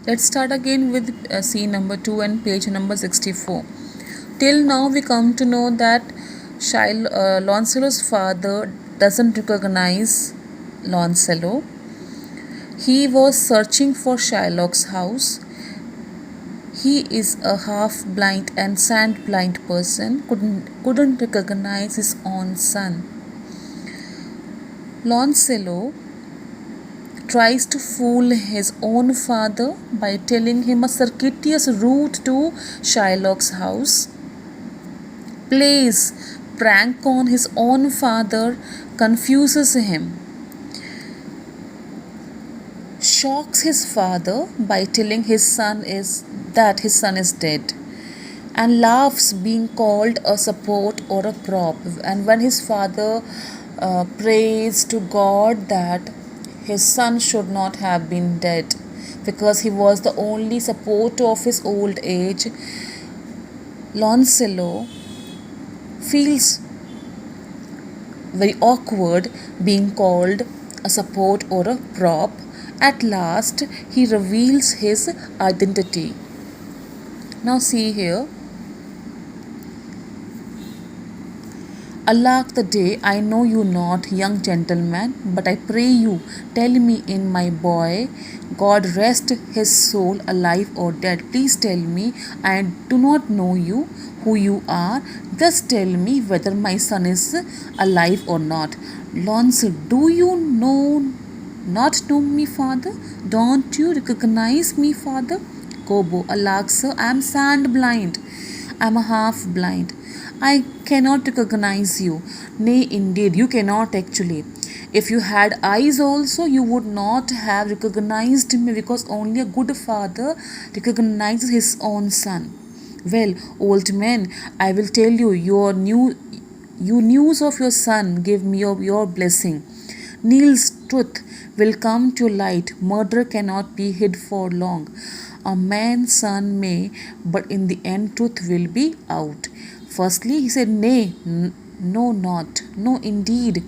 Let's start again with scene number 2 and page number 64. Till now, we come to know that Lancelot's father doesn't recognize Lancelot. He was searching for Shylock's house. He is a half blind and sand blind person, couldn't recognize his own son. Lancelot tries to fool his own father by telling him a circuitous route to Shylock's house, plays prank on his own father, confuses him, shocks his father by telling his son is dead, and laughs being called a support or a prop. And when his father prays to God that his son should not have been dead because he was the only support of his old age, Lancelot feels very awkward being called a support or a prop. At last, he reveals his identity. Now, see here. Alack the day, I know you not, young gentleman, but I pray you, tell me in my boy, God rest his soul, alive or dead. Please tell me, I do not know you, who you are. Just tell me whether my son is alive or not. Lancelot, do you not know me, father? Don't you recognize me, father? Gobbo, alack, sir, I am sand blind. I am half blind. I cannot recognize you. Nay, indeed, you cannot actually. If you had eyes also, you would not have recognized me because only a good father recognizes his own son. Well, old man, I will tell you news of your son. Give me your blessing. Neil's truth will come to light. Murder cannot be hid for long. A man's son may, but in the end, truth will be out. Firstly, he said, Nay, no, not. No, indeed.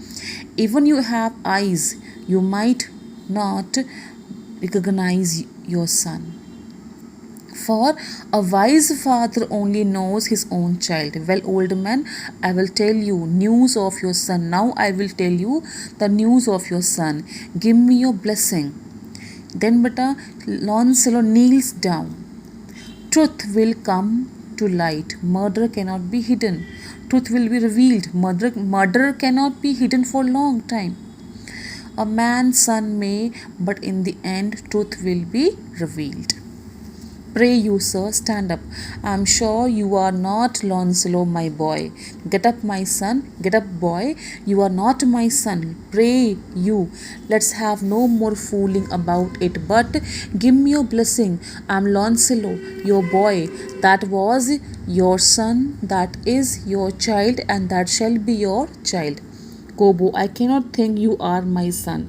Even you have eyes, you might not recognize your son. For a wise father only knows his own child. Well, old man, I will tell you news of your son. Now I will tell you the news of your son. Give me your blessing. Then beta Lancelot kneels down. Truth will come to light. Murder cannot be hidden. Truth will be revealed. Murder cannot be hidden for long time. A man's son may, but in the end, truth will be revealed. Pray you, sir, stand up. I am sure you are not Lancelot, my boy. Get up, my son. Get up, boy. You are not my son. Pray you. Let's have no more fooling about it. But give me your blessing. I am Lancelot, your boy. That was your son. That is your child. And that shall be your child. Gobbo, I cannot think you are my son.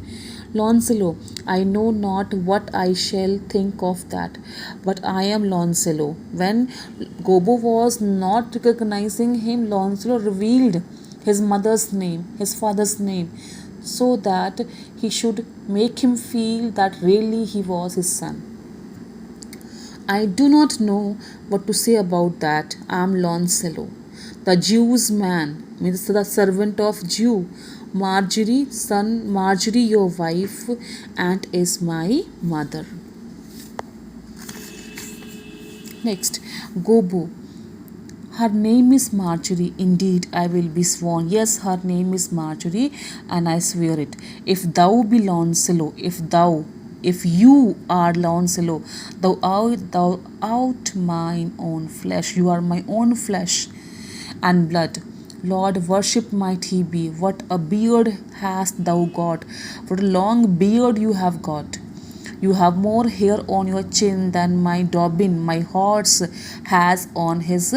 Lancelot, I know not what I shall think of that, but I am Lancelot. When Gobbo was not recognizing him, Lancelot revealed his mother's name, his father's name, so that he should make him feel that really he was his son. I do not know what to say about that. I am Lancelot, the Jew's man, means the servant of Jew. Marjorie, your wife, and is my mother. Next, Gobbo. Her name is Marjorie. Indeed, I will be sworn. Yes, her name is Marjorie, and I swear it. If thou be Lancelot, if you are Lancelot, thou art mine own flesh. You are my own flesh and blood. Lord, worship might he be. What a beard hast thou got! What a long beard you have got! You have more hair on your chin than my Dobbin, my horse, has on his